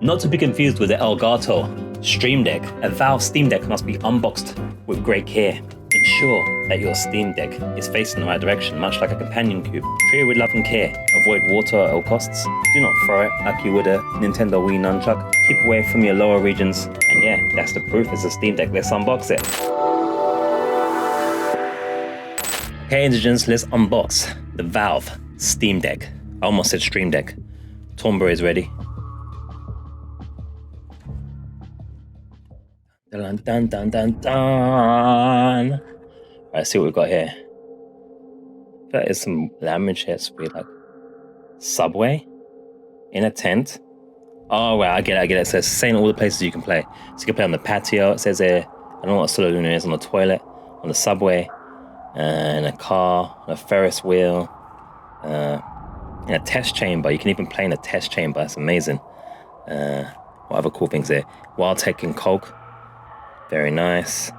Not to be confused with the Elgato Stream Deck, a Valve Steam Deck must be unboxed with great care. Ensure that your Steam Deck is facing the right direction, much like a companion cube. Treat it with love and care. Avoid water at all costs. Do not throw it like you would a Nintendo Wii nunchuck. Keep away from your lower regions. And yeah, that's the proof. It's a Steam Deck. Let's unbox it. Okay, Indigents, let's unbox the Valve Steam Deck. I almost said Stream Deck. Tomber is ready. Dun, dun, dun, dun, dun. All right, see what we've got here. That is some language here. It's weird, like Subway in a tent. Oh, right, I get it. It says saying all the places you can play. So you can play on the patio. It says there. I don't know what saloon is. On the toilet, on the subway, in a car, on a Ferris wheel, in a test chamber. You can even play in a test chamber. That's amazing. What other cool things there? While taking coke. Very nice.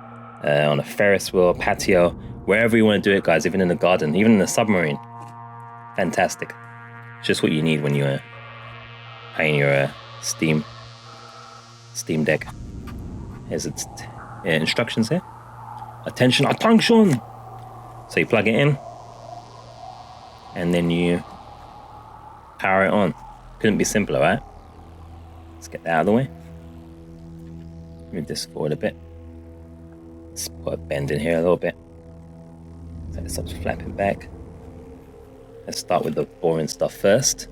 On a Ferris wheel, patio, wherever you want to do it, guys, even in the garden, even in the submarine. Fantastic. It's just what you need when you're playing your Steam Deck. Here's its instructions here. Attention. So you plug it in, and then you power it on. Couldn't be simpler, right? Let's get that out of the way. Move this forward a bit. Let's put a bend in here a little bit. So it stops flapping back. Let's start with the boring stuff first,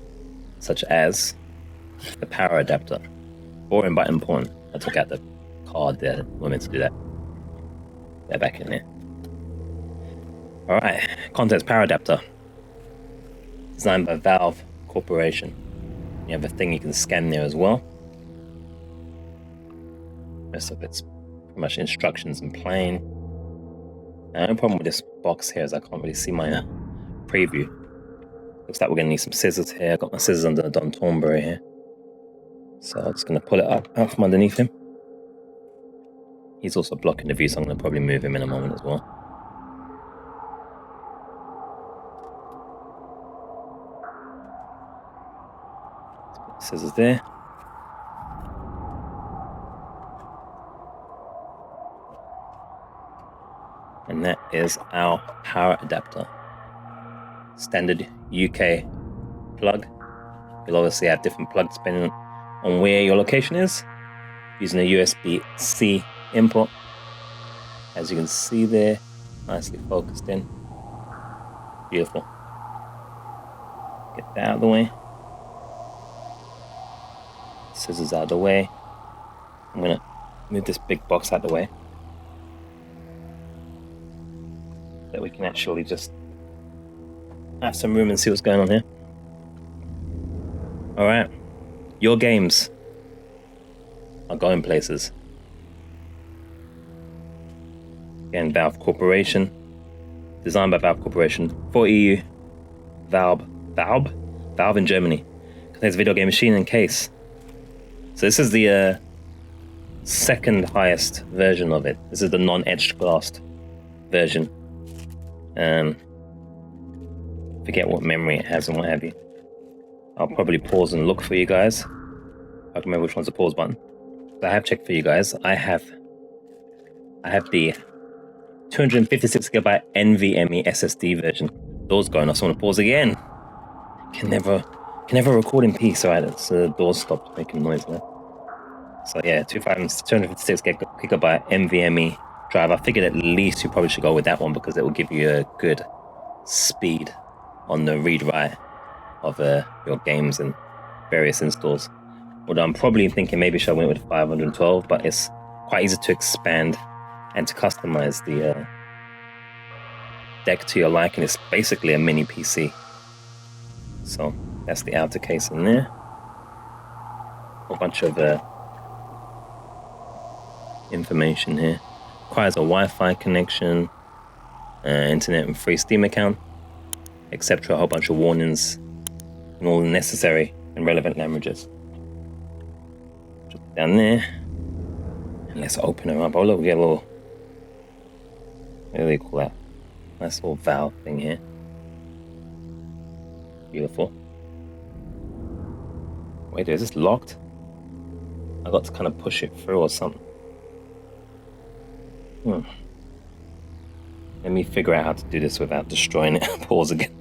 such as the power adapter. Boring but important. I took out the card there. We're meant to do that. They're back in there. Alright, contents power adapter. Designed by Valve Corporation. You have a thing you can scan there as well. Rest of it's pretty much instructions in plain. The only problem with this box here is I can't really see my preview. Looks like we're going to need some scissors here. I've got my scissors under the Don Thornberry here. So I'm just going to pull it out from underneath him. He's also blocking the view, so I'm going to probably move him in a moment as well. Scissors there. And that is our power adapter. Standard UK plug. You'll obviously have different plugs depending on where your location is. Using a USB-C input. As you can see there, nicely focused in. Beautiful. Get that out of the way. Scissors out of the way. I'm gonna move this big box out of the way. That we can actually just have some room and see what's going on here. Alright. Your games are going places. Again, Valve Corporation. Designed by Valve Corporation for EU. Valve in Germany. Contains a video game machine and case. So this is the second highest version of it. This is the non-etched glass version. Forget what memory it has and what have you. I'll probably pause and look for you guys. I can remember which one's the pause button. So I have checked for you guys. I have the 256 GB Nvme SSD version. Door's going off, so I want to pause again. Can never record in peace. Alright, it's the door stopped making noise now. So yeah, 256 GB Nvme drive. I figured at least you probably should go with that one because it will give you a good speed on the read-write of your games and various installs. Although I'm probably thinking maybe should I went with 512, but it's quite easy to expand and to customize the deck to your liking. It's basically a mini PC. So that's the outer case in there. A bunch of information here. Requires a Wi-Fi connection, internet and free Steam account, etc. A whole bunch of warnings in all the necessary and relevant languages. Drop it down there. And let's open her up. Oh look, we get a little, what do they call that? Nice little valve thing here. Beautiful. Wait, is this locked? I got to kind of push it through or something. Let me figure out how to do this without destroying it. Pause again.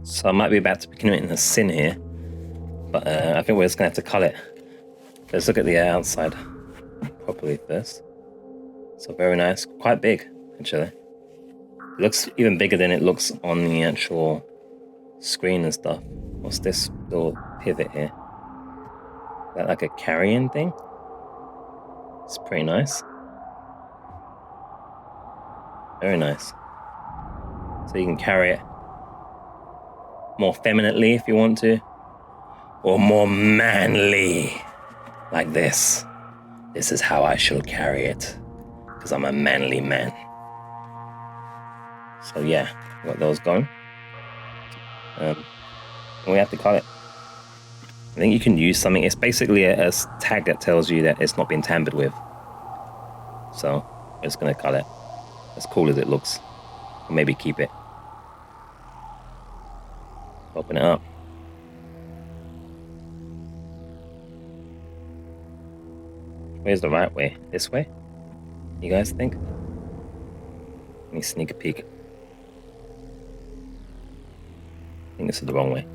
So I might be about to be committing a sin here, but I think we're just gonna have to cull it. Let's look at the outside properly first. So very nice, quite big actually. It looks even bigger than it looks on the actual screen and stuff. What's this little pivot here? Is that like a carrying thing? It's pretty nice. Very nice. So you can carry it more femininely if you want to, or more manly, like this. This is how I shall carry it, because I'm a manly man. So yeah, got those going. And we have to cut it. I think you can use something. It's basically a tag that tells you that it's not been tampered with. So we're just gonna cut it. As cool as it looks. Or maybe keep it. Open it up. Where's the right way? This way? You guys think? Let me sneak a peek. I think this is the wrong way.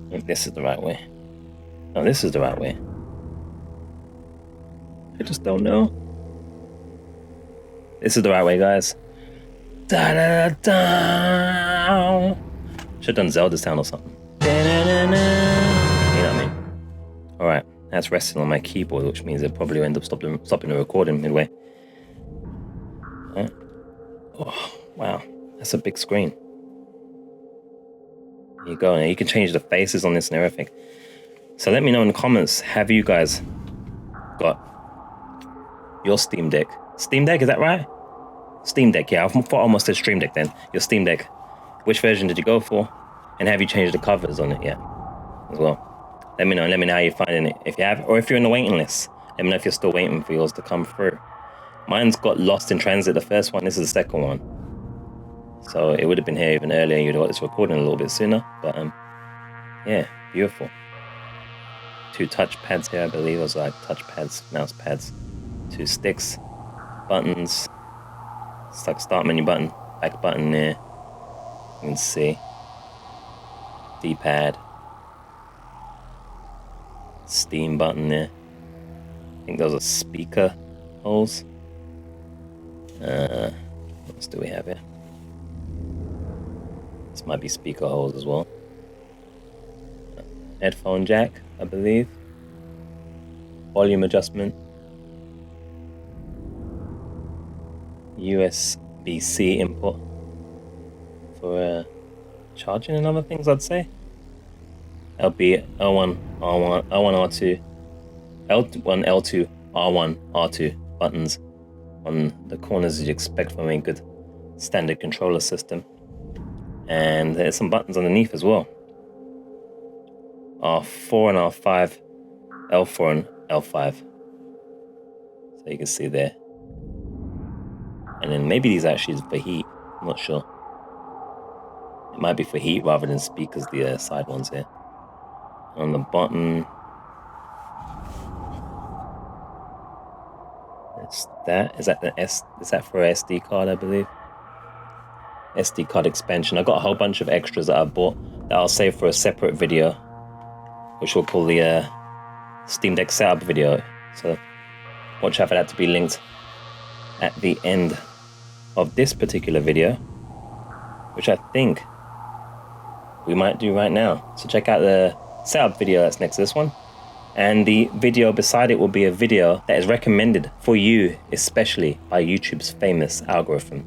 I think this is the right way. No, this is the right way. I just don't know. This is the right way, guys. Da da da da. Should have done Zelda sound or something. Da, da, da, da. You know what I mean? Alright, that's resting on my keyboard, which means it probably end up stopping the recording midway. Right. Oh, wow, that's a big screen. There you go. Now you can change the faces on this and everything. So let me know in the comments, have you guys got your Steam Deck? Steam Deck, is that right? Steam Deck, yeah. I thought I almost said Stream Deck then. Your Steam Deck. Which version did you go for? And have you changed the covers on it yet? As well. Let me know how you're finding it. If you have, or if you're in the waiting list, let me know if you're still waiting for yours to come through. Mine's got lost in transit, the first one. This is the second one. So it would have been here even earlier. You'd have got this recording a little bit sooner. But yeah, beautiful. 2 touch pads here, I believe. Those are like touch pads, mouse pads. 2 sticks, buttons. It's like start menu button, back button there. You can see. D-pad. Steam button there. I think those are speaker holes. What else do we have here? This might be speaker holes as well. Headphone jack, I believe. Volume adjustment. USB-C input for charging and other things, I'd say. LB, L1, R1, L1, R2, L1, L2, R1, R2 buttons on the corners as you'd expect from a good standard controller system. And there's some buttons underneath as well. R4 and R5, L4 and L5. So you can see there. And then maybe these actually is for heat. I'm not sure. It might be for heat rather than speakers, the side ones here. On the bottom, it's that. Is that the S? Is that for an SD card? I believe. SD card expansion. I got a whole bunch of extras that I bought that I'll save for a separate video, which we'll call the Steam Deck setup video. So watch out for that to be linked at the end of this particular video, which I think we might do right now. So check out the setup video that's next to this one, and the video beside it will be a video that is recommended for you, especially by YouTube's famous algorithm.